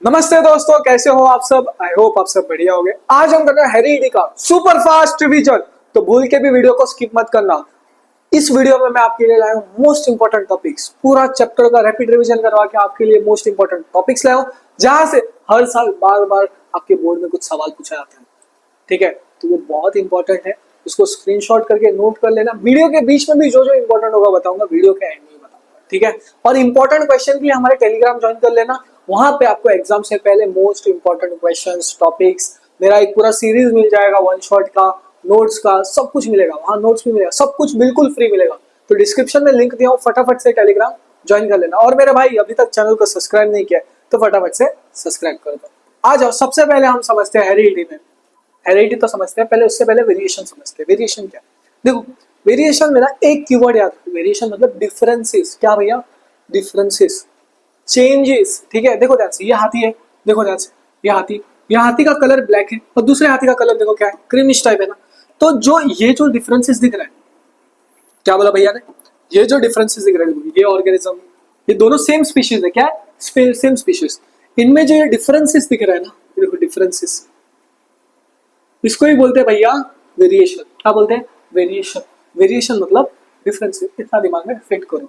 नमस्ते दोस्तों, कैसे हो आप सब। आई होप आप सब बढ़िया होंगे। आज हम कर रहे हैं हेरी का सुपर फास्ट रिवीजन, तो भूल के भी वीडियो को स्किप मत करना। इस वीडियो में मैं आपके लिए लाया हूँ मोस्ट इंपोर्टेंट टॉपिक्स, पूरा चैप्टर का रैपिड रिवीजन करवा के आपके लिए मोस्ट इंपोर्टेंट टॉपिक्स लाया हूँ, जहां से हर साल बार बार आपके बोर्ड में कुछ सवाल पूछा जाता है। ठीक है, तो वो बहुत इंपॉर्टेंट है, उसको स्क्रीनशॉट करके नोट कर लेना। वीडियो के बीच में भी जो जो इंपॉर्टेंट होगा बताऊंगा, वीडियो के एंड में बताऊंगा। ठीक है, और इंपॉर्टेंट क्वेश्चन के लिए हमारे टेलीग्राम ज्वाइन कर लेना। वहां पे आपको एग्जाम से पहले मोस्ट इंपॉर्टेंट क्वेश्चंस, टॉपिक्स, मेरा एक पूरा सीरीज मिल जाएगा, वन शॉट का, नोट्स का, सब कुछ मिलेगा। वहां नोट्स भी मिलेगा, सब कुछ बिल्कुल फ्री मिलेगा। तो डिस्क्रिप्शन में लिंक दिया हूँ, फटाफट से टेलीग्राम ज्वाइन कर लेना। और मेरे भाई अभी तक चैनल को सब्सक्राइब नहीं किया तो फटाफट से सब्सक्राइब कर दो। आ जाओ, सबसे पहले हम समझते हैं हेरिडिटी में। हेरिडिटी तो समझते हैं, पहले उससे पहले वेरिएशन समझते हैं। वेरिएशन क्या है? देखो, वेरिएशन में ना एक कीवर्ड याद रखो। वेरिएशन मतलब डिफरेंसेस। क्या भैया? Differences, changes. ठीक है, देखो ध्यान से, ये हाथी है, देखो ध्यान से, ये हाथी का कलर ब्लैक है और दूसरे हाथी का कलर देखो क्या है, क्रीमिश टाइप है ना। तो जो ये जो डिफरेंसेस दिख रहा है, क्या बोला भैया ने? ये जो डिफरेंसेस दिख रहे हैं, ये ऑर्गेनिज्म, ये दोनों सेम स्पीशीज है। क्या है? Same species. इनमें जो ये डिफरेंसेस दिख रहा है ना, ये देखो डिफरेंसेस, इसको ही बोलते हैं भैया वेरिएशन। क्या बोलते हैं? वेरिएशन। वेरिएशन मतलब डिफरेंसेस। इतना दिमाग में फिट करो,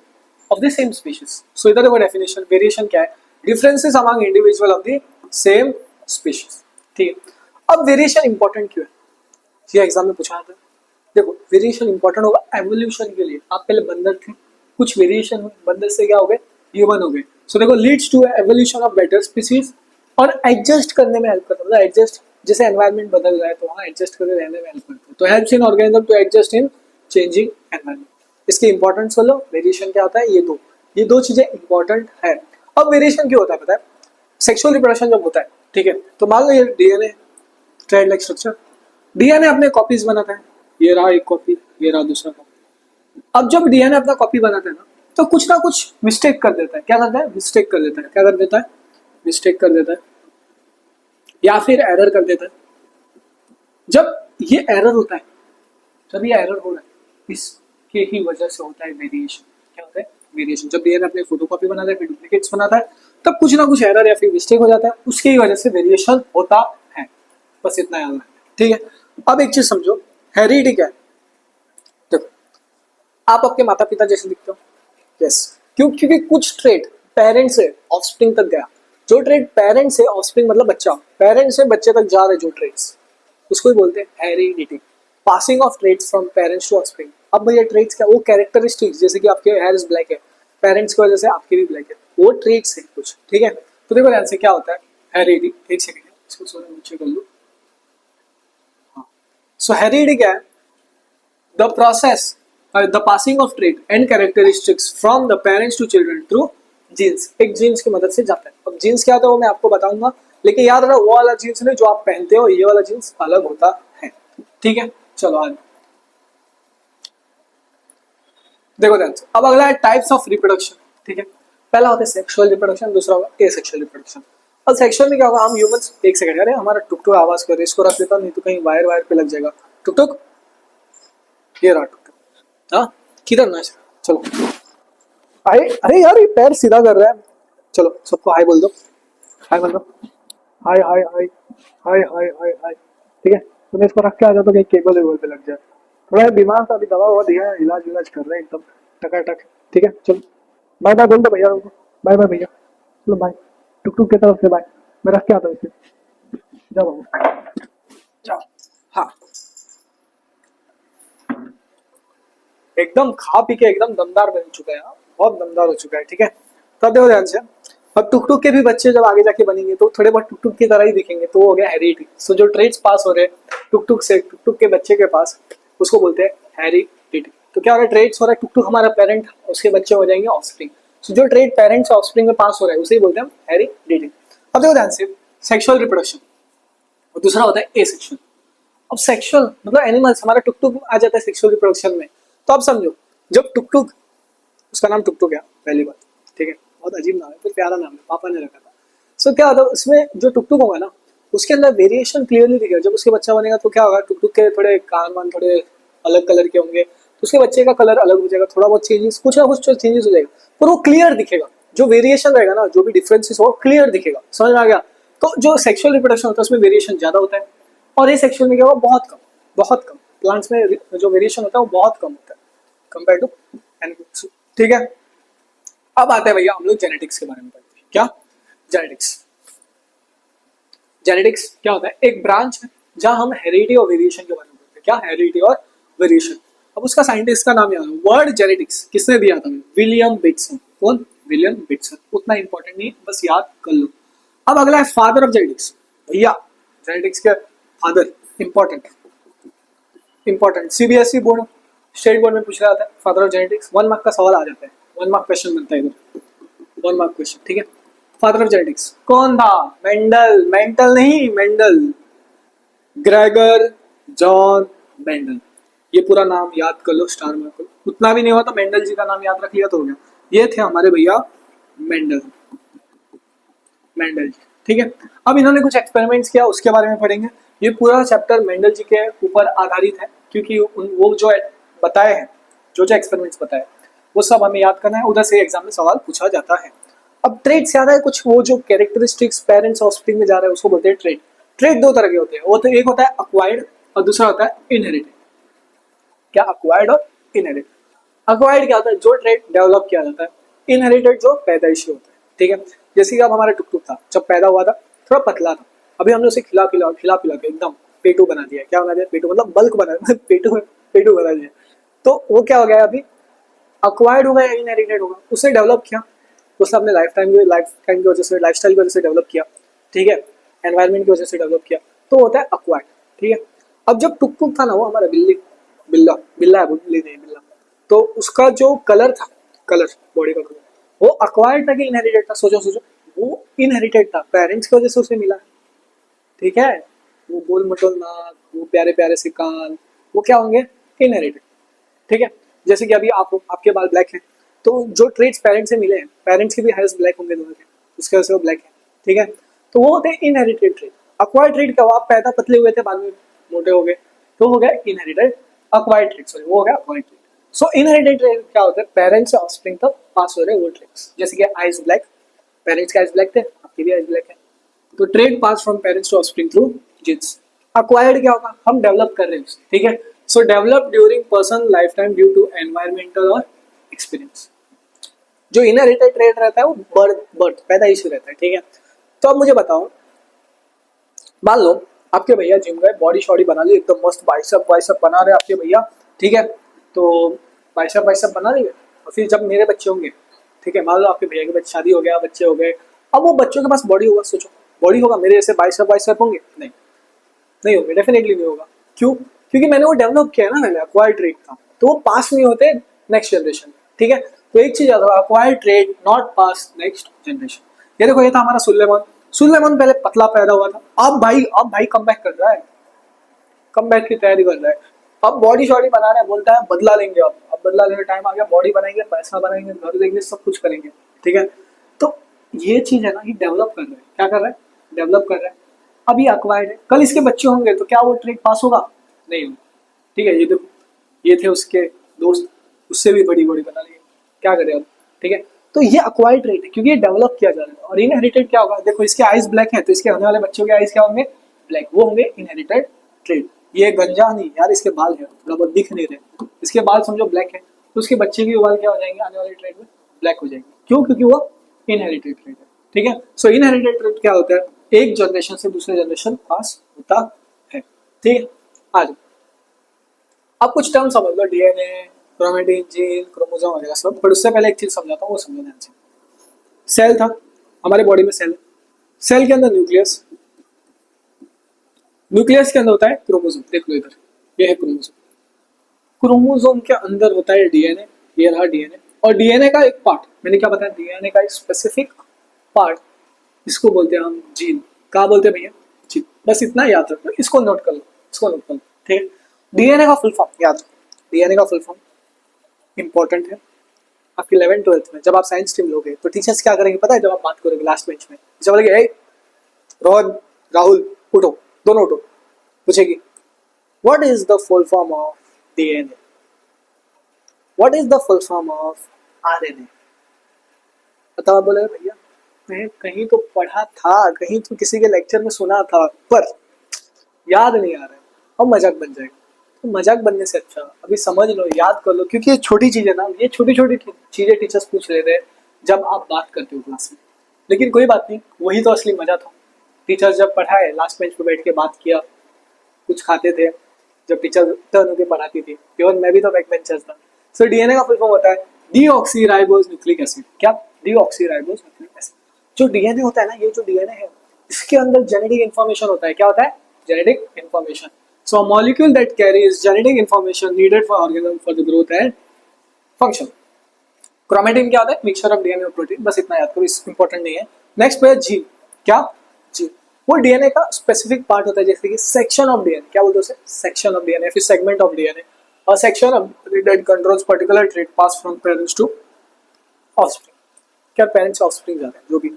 ऑफ द सेम स्पीशीज। सो इधर देखो डेफिनेशन, वेरिएशन क्या है? Differences among individual of the same species. ठीक है, अब वेरिएशन इंपॉर्टेंट क्यों है? ये एग्जाम में पूछा था। देखो, वेरिएशन इंपॉर्टेंट होगा एवोल्यूशन के लिए। आप पहले बंदर थे, कुछ वेरिएशन हुए, बंदर से क्या हो गए? ह्यूमन हो गए। सो देखो, leads to evolution of better species, और एडजस्ट करने में हेल्प करता है। एडजस्ट, जैसे एनवायरनमेंट बदल रहा है तो वहाँ एडजस्ट करके रहने में हेल्प करता है। तो helps in organism to adjust in changing environment. इसकी इंपॉर्टेंस बोलो, वेरिएशन क्या होता है? ये दो चीजें इंपॉर्टेंट है। अब वेरिएशन क्यों होता है पता है? सेक्सुअल रिप्रोडक्शन जब होता है, ठीक है, तो मान लो ये DNA, thread like structure, DNA अपने कॉपीज बनाता है। ये रहा एक कॉपी, ये रहा दूसरा कॉपी। अब जब डीएनए अपना कॉपी बनाता है ना, तो कुछ ना कुछ मिस्टेक कर देता है। क्या करता है? मिस्टेक कर देता है। क्या कर देता है? मिस्टेक कर देता है, या फिर एरर कर देता है। जब ये एरर होता है, जब ये एरर हो रहा है, इसके ही वजह से होता है वेरिएशन। क्या होता है? वेरिएशन। जब डीएनए अपने फोटोकॉपी बनाता है, फिर डुप्लीकेट्स बनाता है, तब कुछ ना कुछ एरर या फिर मिस्टेक हो जाता है, उसकी ही वजह से वेरिएशन होता है। बस इतना याद रखना, ठीक है। अब एक चीज समझो, हेरिडिटी क्या है? देखो, आप आपके माता पिता जैसे दिखते हो, यस, क्योंकि कुछ ट्रेट पेरेंट से ऑफस्प्रिंग तक गया। जो ट्रेट पेरेंट से ऑफस्प्रिंग मतलब बच्चा, पेरेंट से बच्चे तक जा रहे जो ट्रेट्स, उसको ही बोलते हैं heredity. Passing of traits from parents to offspring. अब भैया ट्रेट्स क्या? वो कैरेक्टरिस्टिक्स, जैसे कि आपके हेयर इज ब्लैक है, पेरेंट्स की वजह से आपके भी ब्लैक है, वो ट्रेट्स है कुछ। ठीक है, तो देखो ध्यान से क्या होता है हेरिडिटी। एक सेकंड, इसको थोड़ा नीचे कर लो। सो हेरिडिटी क्या है? The process, the passing of trait and characteristics from the parents to children through genes. एक जीन्स की मदद से जाता है। अब जीन्स क्या होता है वो मैं आपको बताऊंगा, लेकिन याद रखो वो वाला जीन्स नहीं जो आप पहनते हो, ये वाला जीन्स अलग होता है। ठीक है, चलो आगे देखो ध्यान से। अब अगला है टाइप्स ऑफ रिप्रोडक्शन। ठीक है, पहला होता है सेक्सुअल रिप्रोडक्शन, दूसरा होगा एसेक्सुअल रिप्रोडक्शन। और सेक्सुअल में क्या होगा? हम ह्यूमंस, एक सेकंड, अरे हमारा टुक टुक आवाज कर रही है, इसको रख देता, नहीं तो कहीं वायर वायर पे लग जाएगा। टुक टुक, ये रहा टुक टुक। हाँ, किधर ना, चलो। अरे अरे यार, ये पैर सीधा कर रहा है। चलो सबको हाय बोल दो, हाय बोल दो, हाय हाय हाय हाय हाय हाय हाय। ठीक है, तुम्हें इसको रख के आ जाओ तो कहीं केबल वेबल पे लग जाए। थोड़ा बीमार था, अभी दवा हुआ दिया है, इलाज विलाज कर रहे हैं एकदम टकाटक। ठीक है, चलो बाय बाय बोल दो भैया को, बाय बाय भैया, चलो बाय। टुक टुक की तरफ से बाय, मैं रख के आता हूँ इसे। जाओ बाबू, जाओ। हाँ, एकदम खा पी के एकदम दमदार बन चुका है, बहुत दमदार हो चुका है। ठीक है, तब देखो ध्यान से। अब टुक टुक के भी बच्चे जब आगे जाके बनेंगे तो थोड़े बहुत टुक टुक की तरह ही दिखेंगे, तो वो हो गया हेरिडिटी। सो जो ट्रेड्स पास हो रहे हैं टुक टुक से, टुक टुक के बच्चे के पास, उसको बोलते हैं हेरिडिटी। तो क्या हो रहा है? ट्रेड्स हो रहा है, टुक टुक हमारा पेरेंट, उसके बच्चे हो जाएंगे ऑफस्प्रिंग। सो जो ट्रेड पेरेंट्स ऑफस्प्रिंग में पास हो रहा है उसे ही बोलते हैं हेरिडिटी। अब देखो ध्यान से, सेक्सुअल रिप्रोडक्शन और दूसरा होता है एसेक्सुअल। अब सेक्सुअल मतलब एनिमल्स, हमारा टुक टुक आ जाता है सेक्सुअल रिप्रोडक्शन में। तो अब समझो, जब टुक टुक, उसका नाम टुक टुक है पहली बात, ठीक है, बहुत अजीब नाम है पर प्यारा नाम है, पापा ने रखा था। सो क्या होता है उसमें, जो टुक टुक होगा ना, उसके अंदर वेरिएशन क्लियरली दिखेगा। जब उसके बच्चा बनेगा तो क्या होगा? टुक टुक के थोड़े कान वान थोड़े अलग कलर के होंगे, तो उसके बच्चे का कलर अलग हो जाएगा, थोड़ा बहुत चेंजेस, कुछ ना कुछ चेंजेस हो जाएगा, पर वो क्लियर दिखेगा। जो वेरिएशन रहेगा ना, जो भी डिफरेंसेस हो क्लियर दिखेगा, समझ में आ गया। तो जो सेक्सुअल रिप्रोडक्शन होता है उसमें वेरिएशन ज्यादा होता है, और ये सेक्सुअल में क्या होगा, बहुत कम, बहुत कम। प्लांट्स में जो वेरिएशन होता है वो बहुत कम होता है कंपेयर टू एनिमल्स। ठीक है, अब आते हैं भैया हम लोग जेनेटिक्स के बारे में पढ़ते हैं। क्या जेनेटिक्स? जेनेटिक्स क्या होता है? एक ब्रांच है जहां हम हेरिडिटी और वेरिएशन के बारे में पढ़ते हैं। क्या? हेरिडिटी और वेरिएशन। अब उसका साइंटिस्ट का नाम याद है, वर्ड जेनेटिक्स किसने दिया था? William Bateson. कौन? William Bateson. उतना इंपॉर्टेंट नहीं, बस याद कर लो। अब अगला है फादर ऑफ जेनेटिक्स। भैया जेनेटिक्स के father, important important, CBSE board, state board में पूछ रहा था फादर ऑफ जेनेटिक्स, 1 मार्क का सवाल आ जाता है, 1 मार्क क्वेश्चन बनता है इधर, 1 मार्क क्वेश्चन। ठीक है, फादर ऑफ जेनेटिक्स कौन था? मेंडल। मेंटल नहीं, मेंडल, ग्रेगर जॉन मेंडल। ये पूरा नाम याद कर लो, स्टार मार्क कर लो। उतना भी नहीं हुआ तो मेंडल जी का नाम याद रख लिया तो हो गया। ये थे हमारे भैया मेंडल, मेंडल जी। ठीक है, अब इन्होंने कुछ एक्सपेरिमेंट्स किया, उसके बारे में पढ़ेंगे। ये पूरा चैप्टर मेंडल जी के ऊपर आधारित है, क्योंकि वो जो बताए हैं, जो जो एक्सपेरिमेंट्स बताए वो सब हमें याद करना है, उधर से एग्जाम में सवाल पूछा जाता है। अब ट्रेड्स याद है कुछ, वो जो कैरेक्टरिस्टिक्स पेरेंट्स ऑफस्प्रिंग में जा रहा है उसको बोलते हैं ट्रेड। ट्रेड दो तरह के होते हैं, वो तो एक होता है अक्वायर्ड और दूसरा होता है इनहेरिटेड। क्या? अक्वायर्ड और इनहेरिटेड। अक्वायर्ड क्या होता है? जो ट्रेड डेवलप किया जाता है। इनहेरिटेड जो पैदाइशी होता है। ठीक है, जैसे कि अब हमारा टुकटुक था, जब पैदा हुआ था थोड़ा पतला था, अभी हमने उसे खिला पिला के एकदम पेटू बना दिया। क्या बना दिया? पेटू मतलब बल्क बना दिया, पेटू पेटू बना दिया। तो वो क्या हो गया? अभी अक्वायर्ड होगा या इनहेरिटेड होगा? उसने डेवलप किया, उसने अपने लाइफ टाइम की वजह से, लाइफस्टाइल की वजह से डेवलप किया। ठीक है, एनवायरनमेंट की वजह से डेवलप किया, तो होता है अक्वायर्ड। ठीक है, अब जब टुकटुक था ना, वो हमारा बिल्ला बिल्ला है, बिल्ली नहीं, बिल्ला, तो उसका जो कलर था, कलर, बॉडी का कलर, वो अक्वायर्ड था कि इनहेरिटेड था? सोचो सोचो, वो इनहेरिटेड था, पेरेंट्स की वजह से उसे मिला। ठीक है, वो गोल मटोल नाक, वो प्यारे प्यारे से कान, वो क्या होंगे? इनहेरिटेड। ठीक है, जैसे कि अभी आपके बाल ब्लैक हैं, तो जो ट्रेड्स पेरेंट्स से मिले हैं, पेरेंट्स के भी हेयर्स ब्लैक होंगे दोनों के, उसके वजह से वो ब्लैक है। ठीक है, तो वो होते हैं इनहेरिटेड ट्रेड। अक्वायर्ड ट्रेड क्या हुआ? आप पैदा पतले हुए थे, बाद में मोटे हो गए, तो हो गया इनहेरिटेड। अक्वायर्ड ट्रेड, सॉरी, वो हो गया अक्वायर्ड ट्रेड। सो इनहेरिटेड ट्रेड क्या होता है? पेरेंट्स से ऑफस्प्रिंग तक पास हो रहे वो ट्रेड्स, जैसे कि आइज ब्लैक, पेरेंट्स के आइज ब्लैक थे, आपके भी आइज ब्लैक है, तो trait pass from parents to offspring through genes. Acquired क्या होगा? हम डेवलप कर रहे हैं। ठीक है, so develop during person life time due to environmental और एक्सपीरियंस। जो इनहेरिटेड ट्रेड रहता है वो बर्थ पैदा इशू रहता है। ठीक है, तो अब मुझे बताओ, मान लो आपके भैया जिम गए, बॉडी शॉडी बना ली, एकदम मस्त बाइसेप वाइसेप बना रहे आपके भैया। ठीक है, तो बाइसेप वाइसेप बना लिए, और फिर जब मेरे बच्चे होंगे, ठीक है, मान लो आपके भैया के बच्चे, शादी हो गया, बच्चे हो गए, अब वो बच्चों के पास बॉडी होगा, सोचो बॉडी होगा, मेरे जैसे बाइसेप वाइसेप होंगे? नहीं, नहीं होंगे, डेफिनेटली नहीं होगा। क्यों? क्योंकि मैंने वो डेवलप किया है ना, पहले अक्वायर्ड ट्रेड था, तो वो पास नहीं होते नेक्स्ट जनरेशन। ठीक है, तो एक चीज याद रखो, acquired trade not pass next generation. ये देखो, ये था हमारा सुलेमान। सुलेमान पहले पतला पैदा हुआ था, अब भाई कम बैक कर रहा है, कम बैक की तैयारी कर रहा है, अब बॉडी शॉडी बना रहा है, बोलता है बदला लेंगे, अब बदला लेने टाइम आ गया, बॉडी बनाएंगे, पैसा बनाएंगे, घर देंगे, सब कुछ करेंगे। ठीक है, तो ये चीज है ना, ये डेवलप कर रहा है। क्या कर रहा है? डेवलप कर रहा है। अभी अक्वायर्ड है, कल इसके बच्चे होंगे तो क्या वो ट्रेड पास होगा? नहीं होगा। ठीक है, ये देखो, ये थे उसके दोस्त, उससे भी बड़ी बॉडी बना ली, क्या करे अब? ठीक है, तो ये अक्वायर्ड ट्रेड है, क्योंकि ये डेवलप किया जा रहा है। और इनहेरिटेड क्या होगा? देखो, इसके आइज ब्लैक है, तो इसके आने वाले बच्चों के आइज क्या होंगे? ब्लैक, वो होंगे इनहेरिटेड ट्रेड। ये गंजा नहीं यार, इसके बाल है, रबर दिख नहीं रहे, इसके बाल समझो ब्लैक है, तो उसके बच्चे के बाल क्या हो जाएंगे आने वाले ट्रेड में? ब्लैक हो जाएंगे। क्यों? क्योंकि वो इनहेरिटेड ट्रेड है। ठीक है, सो इनहेरिटेड ट्रेड क्या होता है? एक जनरेशन से दूसरे जनरेशन पास होता है। ठीक है, आ जाओ, अब कुछ टर्म समझ लो, डीएनए, क्रोमेटिन, जीन, क्रोमोसोम वगैरह सब, पर उससे पहले एक चीज समझाता हूँ, वो समझो ध्यान से। सेल था हमारे बॉडी में, सेल, सेल के अंदर न्यूक्लियस, न्यूक्लियस के अंदर होता है क्रोमोसोम, देख लो इधर, ये है क्रोमोसोम, क्रोमोसोम के अंदर होता है डीएनए, ये रहा डीएनए, और डीएनए का एक पार्ट, मैंने क्या बताया, डीएनए का एक स्पेसिफिक पार्ट, इसको बोलते हैं हम जीन। कहा बोलते हैं भैया? जीन। बस इतना याद रखो, इसको नोट कर लो, इसको नोट कर लो। ठीक है, डीएनए का फुल फॉर्म याद रखो, डीएनए का फुल फॉर्म इंपॉर्टेंट है। आपकी 11th-12th में जब आप साइंस स्ट्रीम लोगे तो टीचर्स क्या करेंगे पता है? जब आप बात करोगे लास्ट बेंच में, टीचर बोलेंगे, ए रोहन, राहुल, उठो, दोनों उठो, पूछेगी what is the full form of DNA, what is the full form of RNA, तो आप बोले भैया मैं कहीं तो पढ़ा था, कहीं तो किसी के लेक्चर में सुना था, पर याद नहीं आ रहा है। अब मजाक बन जाएगा। तो मजाक बनने से अच्छा अभी समझ लो, याद कर लो, क्योंकि ये छोटी चीजें ना, ये छोटी छोटी चीजें टीचर्स पूछ लेते हैं जब आप बात करते हो क्लास में। लेकिन कोई बात नहीं, वही तो असली मजा था। टीचर्स जब पढ़ाए, लास्ट बेंच पे बैठ के बात किया, कुछ खाते थे, जब टीचर टर्न होकर पढ़ाती थी। इवन मैं भी तो बैक बेंचर था। सो डीएनए का फुल फॉर्म होता है डीऑक्सीराइबोस न्यूक्लिक एसिड। क्या? Deoxyribose nucleic acid. जो डीएनए होता है ना, ये जो डीएनए है, इसके अंदर जेनेटिक इन्फॉर्मेशन होता है। क्या होता है? Genetic information. So a molecule that carries genetic information needed for organism for the growth and function. Chromatin क्या होता है? मिक्सचर ऑफ डीएनए और प्रोटीन। बस इतना याद करो, इस इंपॉर्टेंट नहीं है। नेक्स्ट पे है जीन। क्या? जीन वो डीएनए का स्पेसिफिक पार्ट होता है, जैसे कि सेक्शन ऑफ डीएनए। क्या बोलते हैं उसे? सेक्शन ऑफ डीएनए, फिर सेगमेंट ऑफ डीएनए। और section of that controls particular trait pass from parents to offspring. क्या पेरेंट्स से ऑफस्प्रिंग जाते हैं, जो भी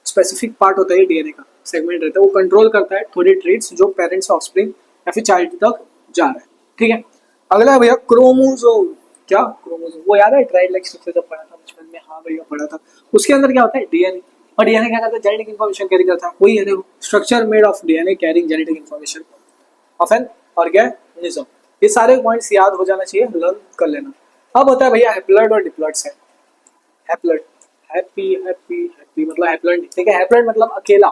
स्पेसिफिक पार्ट होता है डीएनए का, सेगमेंट रहता है, वो कंट्रोल करता है थोड़ी ट्रेट्स जो पेरेंट्स से ऑफस्प्रिंग या फिर चाइल्ड तक जा रहा है। ठीक है, अगला है भैया क्रोमोसोम। क्या? क्रोमोसोम। वो याद है ट्राइड स्ट्रक्चर जब पढ़ा था बचपन में? हाँ भैया पढ़ा था। उसके अंदर क्या होता है? डीएनए। और डीएनए क्या करता है? जेनेटिक इन्फॉर्मेशन कैरी करता है। वही है देखो, structure made of DNA carrying genetic information of an organism. ये सारे पॉइंट्स याद हो जाना चाहिए, लर्न कर लेना। अब होता है भैया हैप्लॉइड और diploid cell. Haploid, happy happy happy मतलब हैप्लॉइड, ठीक है। हैप्लॉइड मतलब अकेला।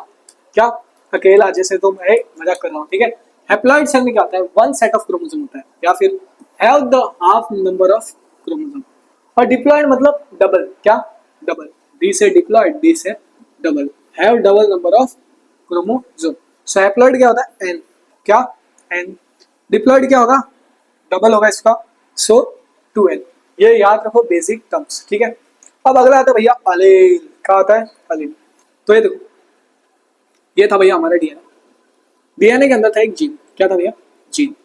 क्या? अकेला, जैसे तुम मजाक कर रहा हूँ, ठीक है। हैप्लॉइड सेल में क्या होता है? वन सेट ऑफ क्रोमोसोम होता है, या फिर have the half number of chromosome. और डिप्लॉइड मतलब डबल। क्या? डबल। डी से डिप्लॉइड, डी से double. Have double number of chromosome. So haploid क्या होता है? एन। क्या? एन। डिप्लॉइड क्या होगा? डबल होगा इसका, सो 2n। ये याद रखो, बेसिक टर्म्स, ठीक है। अब अगला आता है भैया अलील। क्या होता है? अलील। तो ये देखो, ये था भैया हमारा डीएनए। डीएनए के अंदर था एक जीन। क्या था भैया? जीन।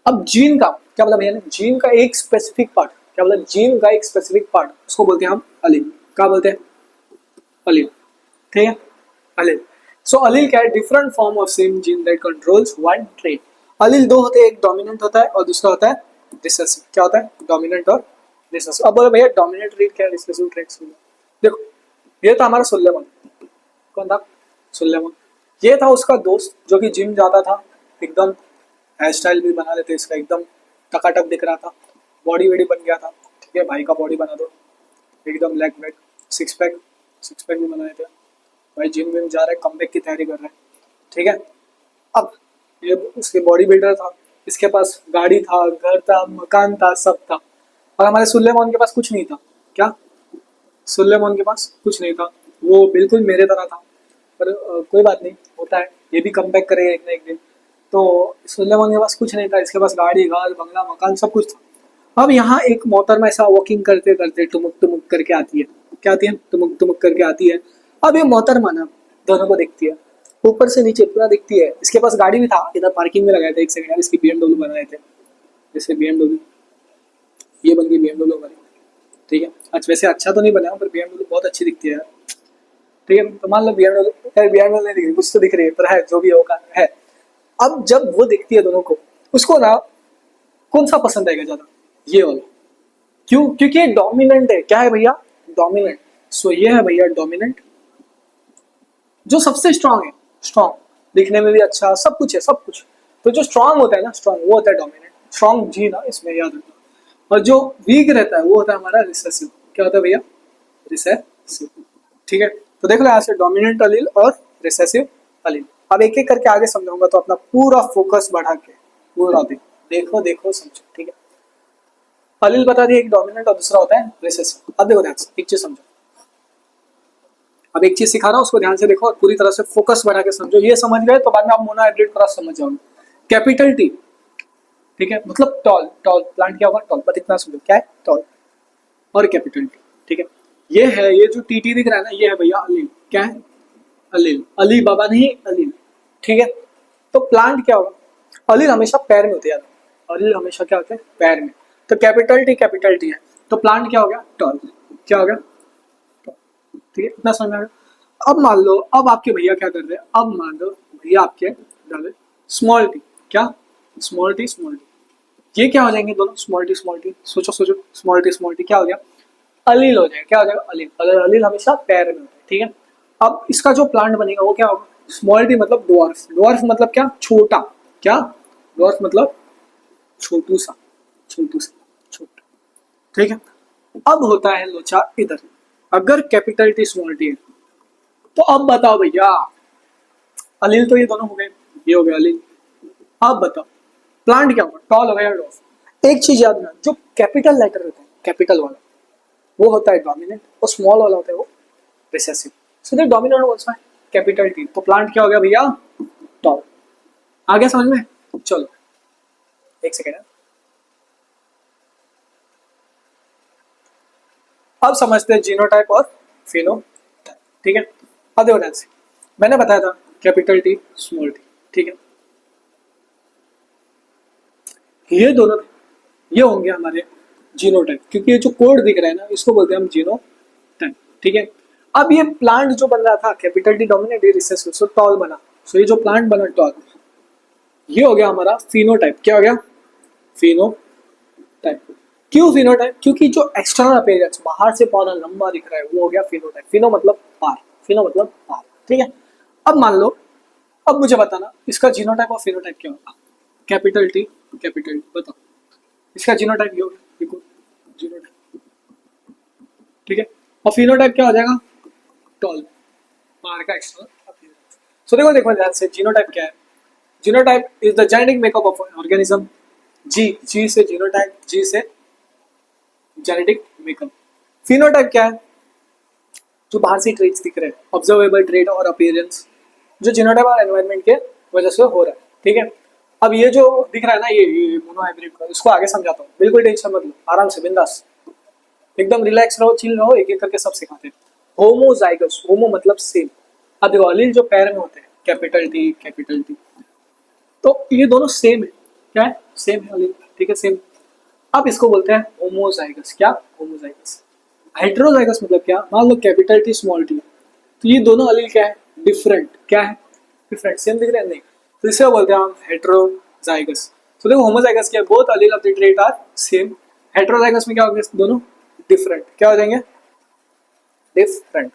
अब जीन का क्या बोला भैया ने? जीन का एक स्पेसिफिक पार्ट। क्या बोला? जीन का एक स्पेसिफिक पार्ट, उसको बोलते हैं हम अलील। क्या बोलते हैं? अलील, ठीक है। अलील। सो अलील क्या है? Different form of same gene that controls one trait. Allele दो होते हैं, एक डोमिनेंट होता है और दूसरा होता है रिसेसिव। क्या होता है? डोमिनेंट और रिसेसिव। अब बोलो भैया डोमिनेंट ट्रेट क्या है, रिसेसिव ट्रेट? देखो, ये था हमारा सुलेमान। कौन था? सुलेमान। ये था उसका दोस्त जो कि जिम जाता था, एकदम हेयर स्टाइल भी बना लेते इसका, एकदम टकाटक दिख रहा था, बॉडी वेडी बन गया था। ठीक है, भाई का बॉडी बना दो, एकदम लेग वेग, सिक्स पैक भी बना लेते। भाई जिम विम जा रहा है, कमबैक की तैयारी कर रहा है, ठीक है। अब ये उसके बॉडी बिल्डर था, इसके पास गाड़ी था, घर था, मकान था, सब था। और हमारे सुलेमान के पास कुछ नहीं था। क्या? सुलेमान के पास कुछ नहीं था, वो बिल्कुल मेरे तरह था। पर कोई बात नहीं, होता है, ये भी कमबैक करेगा एक ना एक दिन। तो सुलेमान के पास कुछ नहीं था, इसके पास गाड़ी, घर, बंगला, मकान सब कुछ था। अब यहाँ एक मोहतरमा ऐसा वॉकिंग करते करते टुमुक टुमुक करके आती है। क्या आती है? टुमुक टुमुक करके आती है। अब ये मोहतरमा ना दोनों को देखती है, ऊपर से नीचे पूरा देखती है। इसके पास गाड़ी भी था, इधर पार्किंग में लगाए थे। एक सेकंड यार, इसकी BMW बनाए थे, जैसे BMW, ये बन गई BMW हमारी, ठीक है। अच्छा, वैसे अच्छा तो नहीं बना पर BMW बहुत अच्छी दिखती है यार, ठीक है। तो मान लो BMW नहीं दिख रही, कुछ तो दिख रही है, पर है जो भी होगा है। अब जब वो देखती है दोनों को, उसको ना कौन सा पसंद आएगा ज्यादा? ये वाला। क्यों? क्योंकि ये डोमिनेंट है। क्या है भैया? डोमिनेंट। सो ये है भैया डोमिनेंट, जो सबसे स्ट्रांग है। स्ट्रांग, दिखने में भी अच्छा, सब कुछ है, सब कुछ। तो जो स्ट्रांग होता है ना, स्ट्रांग, वो होता है डोमिनेंट। स्ट्रांग जी ना, इसमें याद रखना। और जो वीक रहता है वो होता है हमारा रिसेसिव। क्या होता है भैया? रिसेसिव, ठीक है। तो देख लो यहाँ से डोमिनेंट अलील और रिसेसिव अलील। अब एक एक करके आगे समझाऊंगा, तो अपना पूरा फोकस बढ़ा के पूरा देखो देखो समझो, ठीक है। अलील बता दिए, एक डोमिनेंट और दूसरा होता है रिसेसिव। अब देखो ध्यान से एक चीज समझो। अब एक चीज सिखा रहा हूँ, उसको ध्यान से देखो और पूरी तरह से फोकस बढ़ा के समझो। ये समझ गए तो बाद में आप मोनोहाइड्रेट क्रॉस समझ जाओगे। कैपिटल टी, ठीक है, मतलब टॉल। टॉल प्लांट क्या होगा? टॉल। बस इतना समझो, क्या है? टॉल और कैपिटल टी, ठीक है। ये है, ये जो टीटी दिख रहा है ना, ये है भैया अलील। क्या है? अलील। अली बाबा नहीं, अलील, ठीक है। तो प्लांट क्या होगा? अलील हमेशा पैर में होते हैं यार। अलील हमेशा क्या होते हैं? पैर में। तो कैपिटल टी है। तो प्लांट क्या हो गया? टॉल। क्या हो गया? ठीक है, इतना समझ में आ गया। अब मान लो, अब आपके भैया क्या कर रहे हैं? अब मान लो भैया आपके डाले स्मॉल टी। क्या? Small T, small T. ये क्या हो जाएंगे दोनों? Small T, small T. सोचो सोचो, स्मॉल टी, स्मॉल टी क्या हो गया? अलील हो जाएगा। क्या हो जाएगा? अलील। अगर अलील हमेशा पैर में होता है, ठीक है। अब इसका जो प्लांट बनेगा वो क्या होगा? स्मॉल टी मतलब डॉर्फ। डॉर्फ मतलब क्या? छोटा। क्या? डॉर्फ मतलब छोटू सा, छोटू सा, छोटा, ठीक है। अब होता है लोचा इधर। अगर कैपिटल टी स्मॉल टी है तो अब बताओ भैया, अलील तो ये दोनों हो गए, ये हो गया अलील। अब बताओ प्लांट क्या होगा? टॉल होगा या डॉर्फ? एक चीज याद रखना, जो कैपिटल लेटर होता है, कैपिटल वाला वो होता है डोमिनेंट, और स्मॉल वाला होता है वो recessive. So the dominant also है कैपिटल टी। तो प्लांट क्या हो गया भैया? टॉल। आ गया समझ में? चलो एक सेकेंड। अब समझते हैं जीनोटाइप और फिनोटाइप, ठीक है। अब देखो ध्यान से, मैंने बताया था कैपिटल टी स्मॉल टी, ठीक है। ये दोनों ये होंगे हमारे जीनोटाइप, क्योंकि ये जो कोड दिख रहा है ना इसको बोलते हैं हम जीनोटाइप, ठीक है। अब ये प्लांट जो बन रहा था कैपिटल टी डोमिनेंट, ये रिसेसिव, सो टॉल बना। सो ये जो प्लांट बना टॉल, ये हो गया हमारा फिनोटाइप। क्या हो गया? फिनोटाइप। क्यों फिनोटाइप? क्योंकि जो एक्सटर्नल अपीयरेंस, बाहर से पौधा लंबा दिख रहा है, वो हो गया फिनोटाइप। फिनो मतलब पार, फिनो मतलब पार, ठीक है। अब मान लो, अब मुझे बताना इसका जीनोटाइप और फिनोटाइप क्या होगा। कैपिटल टी, कैपिटल टी, बताओ इसका जीनोटाइप ये होगा, देखो जीनोटाइप, ठीक है। और फिनोटाइप क्या हो जाएगा? टॉल, बाहर का एक्सटर्नल अपीयरेंस। सो देखो देखो ध्यान से, जीनोटाइप क्या है? Genotype is the genetic makeup of organism. G से जीनोटाइप, जी से जेनेटिक मेकअप। फिनोटाइप क्या है? जो बाहर से ट्रेट्स दिख रहे हैं, ऑब्जर्वेबल ट्रेट और अपीयरेंस, जो जीनोटाइप और एनवायरनमेंट के वजह से हो रहा है, ठीक है। अब ये जो दिख रहा है ना, ये मोनोहाइब्रिड का, इसको आगे समझाता हूँ, बिल्कुल टेंशन मत लो, आराम से बिंदास, एकदम रिलैक्स रहो, चिल रहो, एक एक करके सब सिखाते हैं। होमोजाइगस, होमो मतलब सेम। अब देखो अलील जो पैर में होते हैं, कैपिटल टी, कैपिटल टी, तो ये दोनों सेम है। क्या है? सेम है अलील, ठीक है, सेम। अब इसको बोलते हैं होमोजाइगस। क्या? होमोजाइगस। हेटेरोजाइगस मतलब क्या? मान लो कैपिटल टी स्मॉल टी, तो ये दोनों अलील क्या है? डिफरेंट। क्या है? डिफरेंट। सेम दिख रहे हैं? नहीं। तो इसे बोलते हैं हम हेटेरोजाइगस। तो देखो होमोजाइगस क्या है? Both allele of the trait are same. Heterozygous में क्या होंगे? दोनों डिफरेंट। क्या हो जाएंगे? डिफरेंट।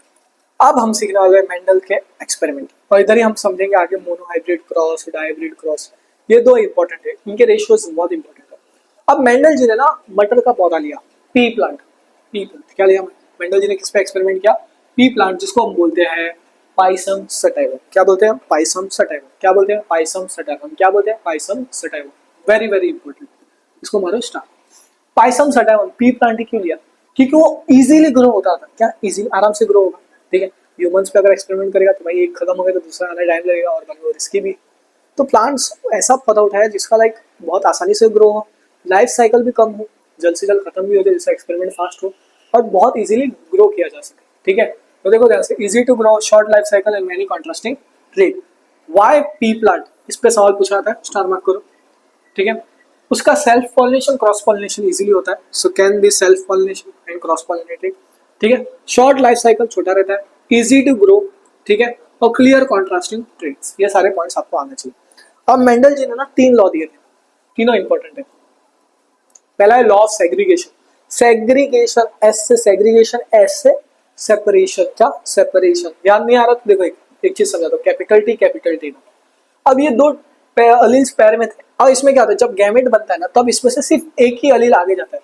अब हम सीखने वाले हैं मेंडल के एक्सपेरिमेंट, और इधर ही हम समझेंगे आगे मोनोहाइब्रिड क्रॉस, डाइब्रिड क्रॉस, ये दो इंपॉर्टेंट है, इनके रेशियोज बहुत इंपॉर्टेंट है। अब मेंडल जी ने ना मटर का पौधा लिया, पी प्लांट। पी प्लांट क्या लिया मेंडल जी ने? किस पे एक्सपेरिमेंट किया? पी प्लांट, जिसको हम बोलते हैं पाइसम सटाइवम। क्या बोलते हैं? Pisum sativum. क्या बोलते हैं? Pisum sativum. क्या बोलते हैं? Pisum sativum. Very very important, इसको मारो star. Pisum sativum pea plant ही क्यों लिया? क्योंकि वो इजीली ग्रो होता था। क्या? इजीली, आराम से ग्रो होगा, ठीक है। ह्यूमंस पे अगर एक्सपेरिमेंट करेगा तो भाई एक खत्म हो गया तो दूसरा आने टाइम लगेगा, और वो रिस्की भी। तो प्लांट्स ऐसा पौधा उठाया जिसका लाइक बहुत आसानी से ग्रो हो, लाइफ साइकिल भी कम हो, जल्द से जल्द खत्म भी हो जाए, जिसका एक्सपेरिमेंट फास्ट हो, और बहुत इजीली ग्रो किया जा सके, ठीक है। तो देखो ध्यान से, easy to grow, short life cycle and many contrasting trait. Why pea plant? इस पे सवाल पूछा जाता है, स्टार मार्क करो, ठीक है। उसका self pollination, cross pollination easily होता है, so can be self pollination and cross pollinated, ठीक है। शॉर्ट लाइफ साइकिल, छोटा रहता है, इजी टू ग्रो, ठीक है, और क्लियर कॉन्ट्रास्टिंग ट्रेट्स। ये सारे पॉइंट्स आपको आने चाहिए। अब मेंडल जी ने ना 3 लॉ दिए थे, तीनों इंपॉर्टेंट है। पहला है law of segregation. Segregation, S से सेग्रीगेशन, एस से सेपरेशन। क्या? सेपरेशन। याद नहीं आ रहा तो देखो एक चीज समझा दो, कैपिटल टी, कैपिटल टी। अब ये दो अलील्स पैर में थे, और इसमें क्या होता है, जब गैमेट बनता है ना, तब इसमें से सिर्फ एक ही अलील आगे जाता है,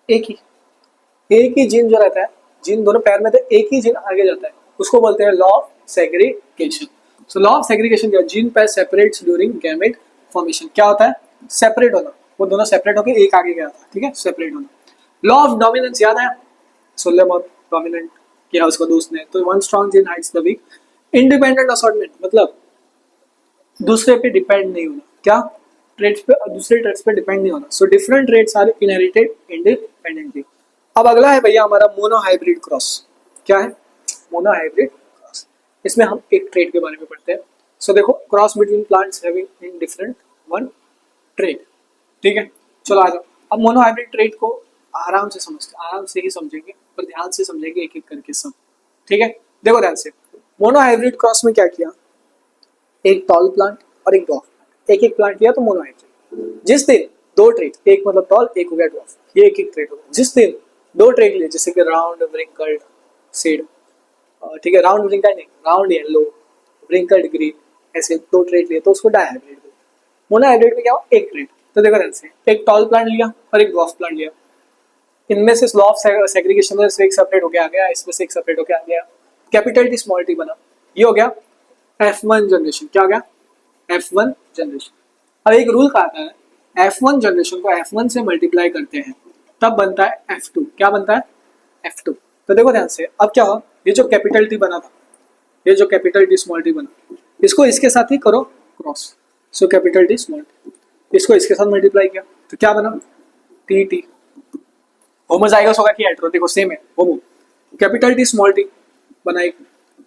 एक ही जीन जो रहता है, जीन दोनों पैर में थे, एक ही जीन आगे जाता है, उसको बोलते हैं law of segregation. So law of segregation क्या? जीन पैर सेपरेट्स ड्यूरिंग गैमेट फॉर्मेशन। क्या होता है? सेपरेट होना, वो दोनों सेपरेट होकर एक आगे गया था, ठीक है, सेपरेट होना। लॉ ऑफ डोमिनेंस याद है? सोलेमन डोमिनेंट किया उसका दोस्त ने, तो one strong gene hides the weak. Independent assortment मतलब दूसरे पे डिपेंड नहीं होना। क्या? ट्रेड्स पे, दूसरे ट्रेड्स पे डिपेंड नहीं होना। So different traits are inherited independently. अब अगला है भैया हमारा मोनोहाइब्रिड क्रॉस। क्या है? Monohybrid cross. इसमें हम एक ट्रेड के बारे में पढ़ते हैं। सो देखो, cross between plants having in different one trade, ठीक है। चलो आ जाओ, अब मोनोहाइब्रिड ट्रेड को आराम से समझते, आराम से ही समझेंगे, पर ध्यान से समझेंगे एक एक करके सब, ठीक है। देखो ध्यान से, मोनोहाइब्रिड क्रॉस में क्या किया? एक टॉल प्लांट और एक डॉर्फ प्लांट, एक एक प्लांट लिया तो मोनोहाइब्रिड। जिस दिन दो ट्रेड, एक मतलब टॉल, एक हो गया डॉर्फ, ये एक एक ट्रेड होगा। जिस दिन दो ट्रेट लिए जैसे कि राउंड व्रिंकल्ड सीड, ठीक है, राउंड व्रिंकल्ड नहीं, राउंड येलो व्रिंकल्ड ग्रीन, ऐसे दो ट्रेट लिए तो उसको डायहाइब्रिड बोलते हैं। मोनोहाइब्रिड में क्या हो, एक ट्रेट। तो देखो ध्यान से, एक टॉल प्लांट लिया और एक ड्वार्फ प्लांट लिया, इनमें से लॉ ऑफ सेग्रीगेशन में से एक सेपरेट होके आ गया, इसमें से एक सेपरेट होके आ गया, कैपिटल टी स्मॉल टी बना, ये हो गया F1 जनरेशन। क्या हो गया, F1 जनरेशन। अब एक रूल कहा था, F1 जनरेशन को F1 से मल्टीप्लाई करते हैं तब बनता है F2। क्या बनता है, F2। तो देखो ध्यान से, अब क्या हो, ये जो कैपिटल टी बना था, ये जो कैपिटल टी स्मॉल टी बना, इसको इसके साथ ही करो cross, so capital T small T, इसको इसके साथ मल्टीप्लाई किया तो क्या बना, टी टी। होमोजाइगस होगा कि हेटेरो, देखो सेम है, होमो। कैपिटल टी स्मॉल टी बना एक,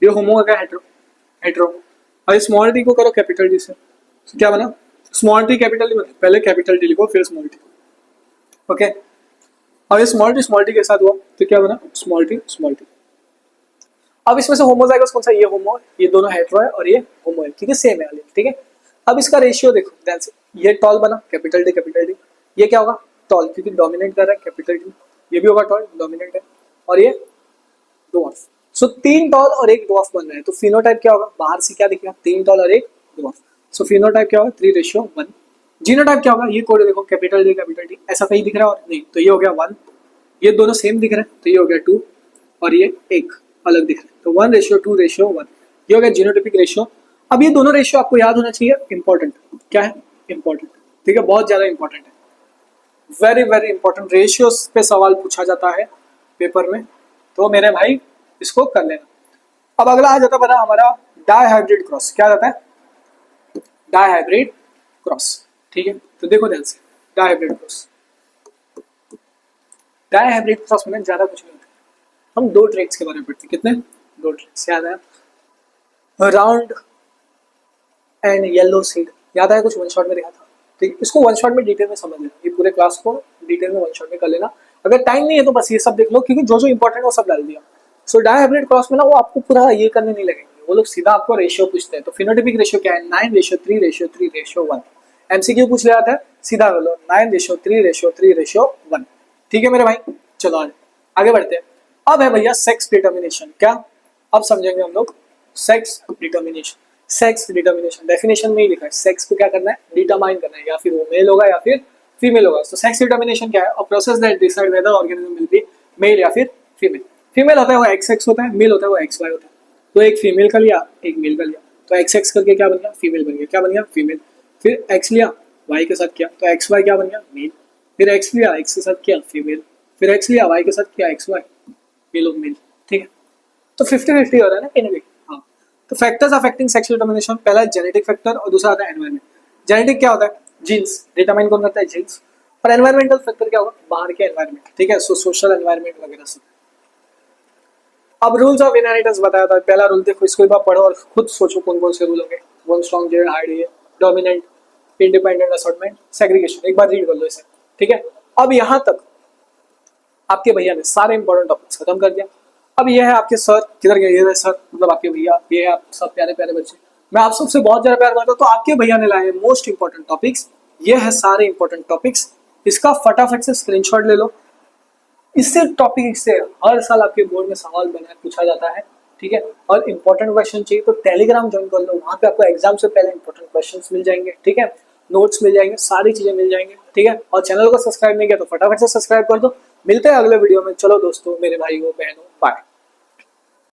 ये होमो होगा हेटेरो, हेटेरो। और स्मॉल टी को करो कैपिटल टी से, तो क्या बना, स्मॉल टी कैपिटल टी बना, पहले कैपिटल टी लिखो फिर स्मॉल टी, ओके। और ये स्मॉल टी के साथ हुआ तो क्या बना, स्मॉल टी स्मॉल टी। अब इसमें से होमोजाइगस कौन सा, ये होमो है, ये दोनों हेटेरो है और ये होमो है, क्योंकि सेम है, ठीक है। अब इसका रेशियो देखो ध्यान से, ये टॉल बना कैपिटल टी, ये क्या होगा टॉल, क्योंकि डोमिनेट कर रहा है कैपिटल टी, ये भी होगा टॉल, डोमिनेट है, और ये ड्वार्फ। सो तीन टॉल और एक ड्वार्फ बन रहे हैं, तो फिनोटाइप क्या होगा, बाहर से क्या दिखेगा, तीन टॉल और एक ड्वार्फ। सो फिनोटाइप क्या होगा, 3:1। जीनोटाइप क्या होगा, ये कोड देखो कैपिटल टी, ऐसा कहीं दिख रहा है और नहीं, तो ये हो गया 1, ये दोनों सेम दिख रहे हैं तो ये हो गया 2, और ये एक अलग दिख रहा है तो 1:2:1, ये हो गया जीनोटाइपिक रेशियो। अब ये दोनों रेशियो आपको याद होना चाहिए, इंपॉर्टेंट क्या है, इंपॉर्टेंट, ठीक है, बहुत ज्यादा इंपॉर्टेंट है, वेरी वेरी इंपॉर्टेंट। रेशियोज पे सवाल पूछा जाता है पेपर में, तो मेरे भाई इसको कर लेना। अब अगला आ जाता है हमारा डाइहाइब्रिड क्रॉस। क्या जाता है, डाइहाइब्रिड क्रॉस, ठीक है। तो देखो ध्यान से, डाइहाइब्रिड क्रॉस, डाइहाइब्रिड क्रॉस में ज्यादा कुछ नहीं होता, हम दो ट्रेड्स के बारे में पढ़ते हैं, कितने, दो ट्रेड्स याद है, राउंड एंड येलो सीड, याद है, कुछ वन शॉट में देखा था, ठीक, इसको वन शॉट में डिटेल में समझ लेना, ये पूरे क्लास को डिटेल में वन शॉट में कर लेना। अगर टाइम नहीं है तो बस ये सब देख लो, क्योंकि जो जो इंपॉर्टेंट वो सब डाल दिया। सो डाइहाइब्रिड क्रॉस में ना वो आपको पूरा ये करने नहीं लगेंगे, वो लोग सीधा आपको रेशियो पूछते हैं। तो फिनोटाइपिक रेशियो क्या है, 9:3:3:1। एमसीक्यू पूछ ले आता है, सीधा कर लो 9:3:3:1, ठीक है मेरे भाई। चलो आगे बढ़ते हैं। अब है भैया सेक्स डिटर्मिनेशन। क्या, अब समझेंगे हम लोग sex determination. Sex determination definition में ही लिखा है, सेक्स को क्या करना है, डिटरमाइन करना है, या फिर वो मेल होगा या फिर फीमेल होगा। तो सेक्स डिटर्मिनेशन क्या है, a process that decide whether organism will be male या फिर फीमेल। फीमेल होता है वो XX होता है, मेल होता है वो XY होता है। तो एक फीमेल का लिया, एक मेल का लिया, तो XX करके क्या बन गया, फीमेल बन गया, क्या बन गया, फीमेल। फिर X लिया, Y के साथ किया तो XY क्या बन गया, मेल। फिर X लिया, X के साथ किया, फीमेल। फिर X लिया, Y के साथ किया, XY, मेल और मेल, ठीक है। तो 50-50 हो रहा है ना कहीं ना कहीं। हाँ, तो फैक्टर्स अफेक्टिंग सेक्सुअल डिटर्मिनेशन, पहला जेनेटिक फैक्टर और दूसरा आता है एनवायरनमेंट। जेनेटिक क्या होता है, जीन्स, डिटरमाइन कौन करता है, जीन्स। और एनवायरमेंटल फैक्टर क्या होगा, बाहर के एनवायरनमेंट, ठीक है, सोशल एनवायरनमेंट वगैरह सब। अब रूल्स ऑफ इनहेरिटेंस बताया था, पहला रूल देखो, इसको एक बार पढ़ो और खुद सोचो कौन कौन से रूल होंगे। One strong Z hard dominant, independent assortment, segregation. एक बार रीड कर लो इसे, ठीक है। अब यहाँ तक आपके भैया ने सारे इंपॉर्टेंट टॉपिक्स खत्म कर दिया। अब ये है आपके सर, किधर गए ये सर, मतलब आपके भैया, ये है आप सब प्यारे प्यारे बच्चे, मैं आप सबसे बहुत ज्यादा प्यार करता हूँ। तो आपके भैया ने लाए मोस्ट इंपॉर्टेंट टॉपिक्स, ये है सारे इंपॉर्टेंट टॉपिक्स। इसका फटाफट से स्क्रीनशॉट ले लो। इससे टॉपिक से हर साल आपके बोर्ड में सवाल बना पूछा जाता है, ठीक है। और इंपॉर्टेंट क्वेश्चन चाहिए तो टेलीग्राम ज्वाइन कर लो, वहाँ पे आपको एग्जाम से पहले इंपॉर्टेंट क्वेश्चंस मिल जाएंगे, ठीक है, नोट्स मिल जाएंगे, सारी चीजें मिल जाएंगे, ठीक है। और चैनल को सब्सक्राइब नहीं किया तो फटाफट से सब्सक्राइब कर दो। मिलते हैं अगले वीडियो में। चलो दोस्तों, मेरे भाइयों बहनों, बाय।